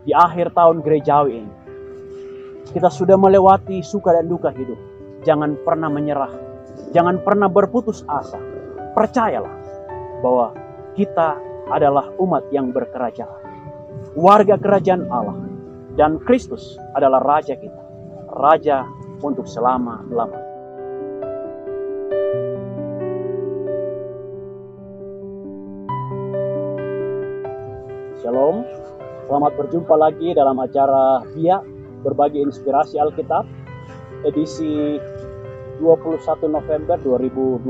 di akhir tahun gerejawi ini. Kita sudah melewati suka dan duka hidup. Jangan pernah menyerah. Jangan pernah berputus asa. Percayalah bahwa kita adalah umat yang berkerajaan. Warga kerajaan Allah. Dan Kristus adalah Raja kita. Raja untuk selama-lamanya. Shalom. Selamat berjumpa lagi dalam acara BIA Berbagi Inspirasi Alkitab edisi 21 November 2021.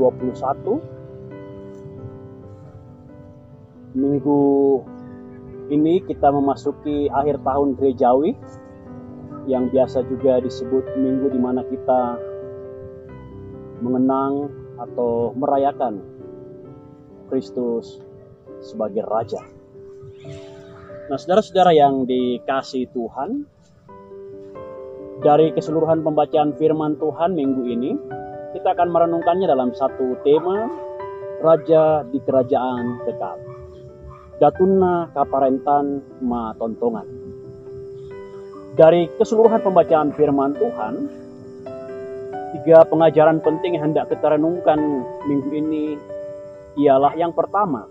Minggu ini kita memasuki akhir tahun gerejawi yang biasa juga disebut minggu di mana kita mengenang atau merayakan Kristus sebagai Raja. Nah, saudara-saudara yang dikasihi Tuhan, dari keseluruhan pembacaan firman Tuhan minggu ini, kita akan merenungkannya dalam satu tema, Raja di Kerajaan Kekal. Datunna kaparentan ma tontongan. Dari keseluruhan pembacaan firman Tuhan, 3 pengajaran penting yang hendak kita renungkan minggu ini ialah yang pertama,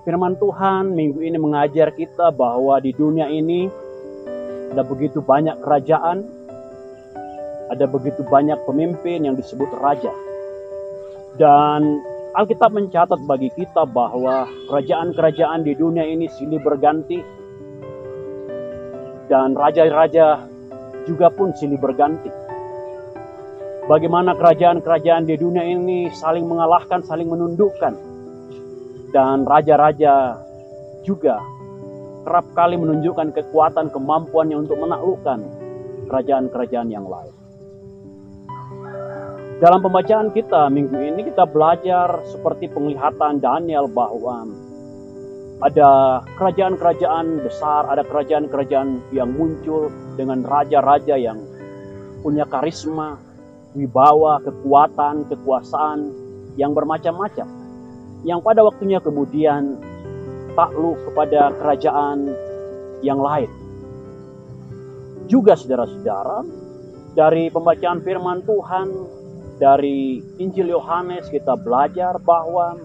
firman Tuhan minggu ini mengajar kita bahwa di dunia ini ada begitu banyak kerajaan, ada begitu banyak pemimpin yang disebut raja. Dan Alkitab mencatat bagi kita bahwa kerajaan-kerajaan di dunia ini silih berganti. Dan raja-raja juga pun silih berganti. Bagaimana kerajaan-kerajaan di dunia ini saling mengalahkan, saling menundukkan. Dan raja-raja juga kerap kali menunjukkan kekuatan kemampuannya untuk menaklukkan kerajaan-kerajaan yang lain. Dalam pembacaan kita minggu ini kita belajar seperti penglihatan Daniel bahwa ada kerajaan-kerajaan besar, ada kerajaan-kerajaan yang muncul dengan raja-raja yang punya karisma, wibawa, kekuatan, kekuasaan yang bermacam-macam. Yang pada waktunya kemudian takluk kepada kerajaan yang lain. Juga saudara-saudara, dari pembacaan firman Tuhan, dari Injil Yohanes kita belajar bahwa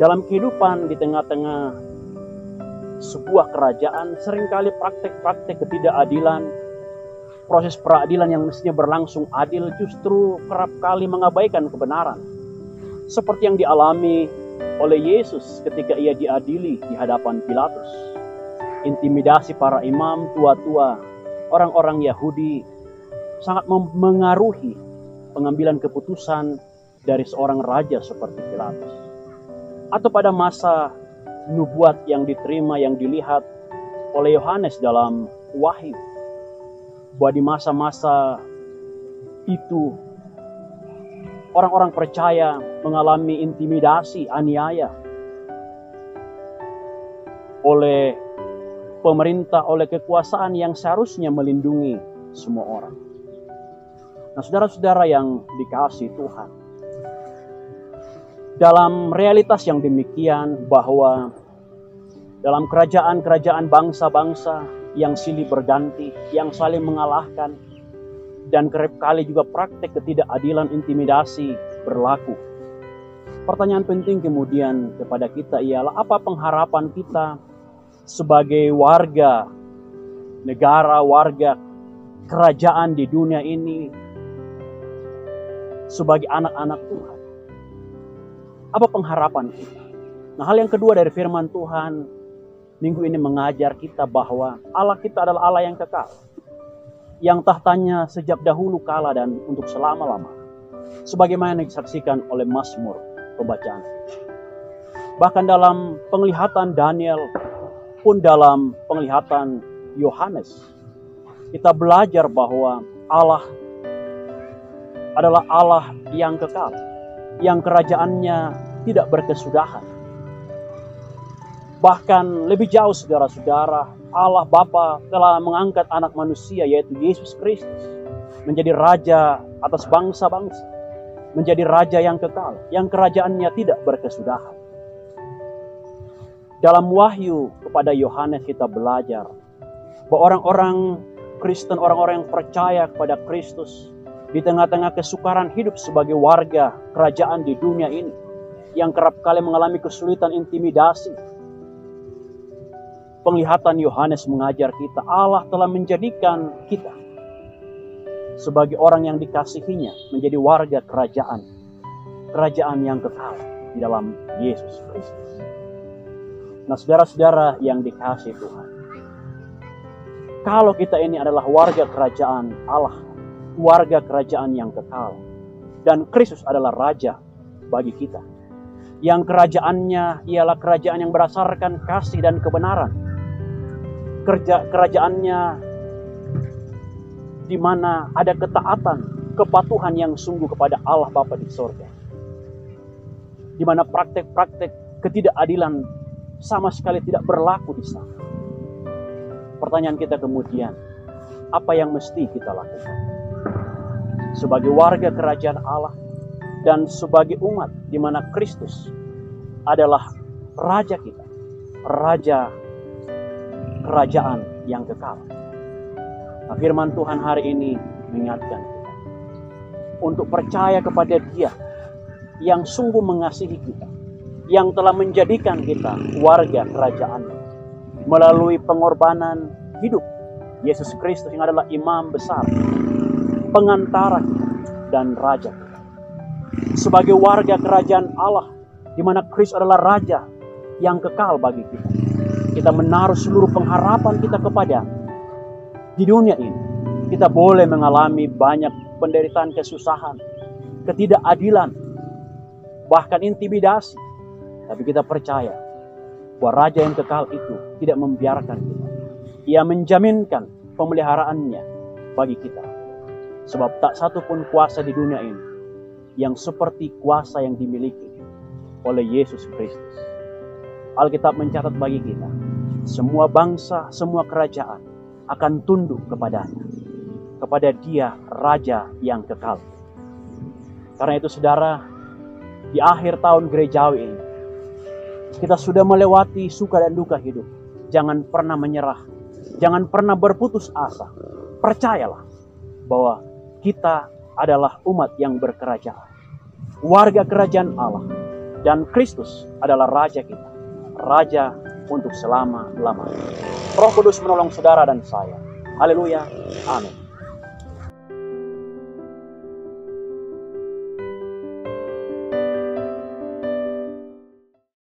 dalam kehidupan di tengah-tengah sebuah kerajaan seringkali praktek-praktek ketidakadilan, proses peradilan yang mestinya berlangsung adil justru kerap kali mengabaikan kebenaran. Seperti yang dialami oleh Yesus ketika ia diadili di hadapan Pilatus. Intimidasi para imam, tua-tua, orang-orang Yahudi sangat mengaruhi pengambilan keputusan dari seorang raja seperti Pilatus. Atau pada masa nubuat yang diterima, yang dilihat oleh Yohanes dalam Wahyu, bahwa di masa-masa itu orang-orang percaya mengalami intimidasi, aniaya oleh pemerintah, oleh kekuasaan yang seharusnya melindungi semua orang. Nah, saudara-saudara yang dikasihi Tuhan, dalam realitas yang demikian bahwa dalam kerajaan-kerajaan bangsa-bangsa yang silih berganti, yang saling mengalahkan, dan kerap kali juga praktek ketidakadilan, intimidasi berlaku. Pertanyaan penting kemudian kepada kita ialah apa pengharapan kita sebagai warga negara, warga kerajaan di dunia ini, sebagai anak-anak Tuhan. Apa pengharapan kita? Nah, hal yang kedua dari firman Tuhan minggu ini mengajar kita bahwa Allah kita adalah Allah yang kekal, yang tahtanya sejak dahulu kala dan untuk selama-lama, sebagaimana disaksikan oleh Mazmur pembacaan. Bahkan dalam penglihatan Daniel pun dalam penglihatan Yohanes, kita belajar bahwa Allah adalah Allah yang kekal, yang kerajaannya tidak berkesudahan. Bahkan lebih jauh saudara-saudara, Allah Bapa telah mengangkat anak manusia yaitu Yesus Kristus menjadi raja atas bangsa-bangsa, menjadi raja yang kekal, yang kerajaannya tidak berkesudahan. Dalam Wahyu kepada Yohanes kita belajar bahwa orang-orang Kristen, orang-orang yang percaya kepada Kristus, di tengah-tengah kesukaran hidup sebagai warga kerajaan di dunia ini, yang kerap kali mengalami kesulitan, intimidasi. Penglihatan Yohanes mengajar kita, Allah telah menjadikan kita sebagai orang yang dikasihinya, menjadi warga kerajaan yang kekal di dalam Yesus Kristus. Nah, saudara-saudara yang dikasihi Tuhan, kalau kita ini adalah warga kerajaan Allah, warga kerajaan yang kekal, dan Kristus adalah Raja bagi kita, yang kerajaannya ialah kerajaan yang berdasarkan kasih dan kebenaran, kerajaannya di mana ada ketaatan, kepatuhan yang sungguh kepada Allah Bapa di sorga, di mana praktek-praktek ketidakadilan sama sekali tidak berlaku di sana. Pertanyaan kita kemudian, apa yang mesti kita lakukan? Sebagai warga kerajaan Allah dan sebagai umat di mana Kristus adalah Raja kita, Raja kerajaan yang kekal. Nah, firman Tuhan hari ini mengingatkan kita untuk percaya kepada Dia yang sungguh mengasihi kita, yang telah menjadikan kita warga kerajaan melalui pengorbanan hidup Yesus Kristus yang adalah imam besar, pengantara kita, dan Raja kita. Sebagai warga kerajaan Allah, di mana Kristus adalah Raja yang kekal bagi kita, kita menaruh seluruh pengharapan kita kepada di dunia ini. Kita boleh mengalami banyak penderitaan, kesusahan, ketidakadilan, bahkan intimidasi. Tapi kita percaya bahwa Raja yang kekal itu tidak membiarkan kita. Ia menjaminkan pemeliharaannya bagi kita. Sebab tak satu pun kuasa di dunia ini yang seperti kuasa yang dimiliki oleh Yesus Kristus. Alkitab mencatat bagi kita, semua bangsa, semua kerajaan akan tunduk kepadanya, kepada Dia Raja yang kekal. Karena itu saudara, di akhir tahun gerejawi ini, kita sudah melewati suka dan duka hidup. Jangan pernah menyerah. Jangan pernah berputus asa. Percayalah bahwa kita adalah umat yang berkerajaan, warga kerajaan Allah, dan Kristus adalah Raja kita, Raja untuk selama-lamanya. Roh Kudus menolong saudara dan saya. Haleluya. Amin.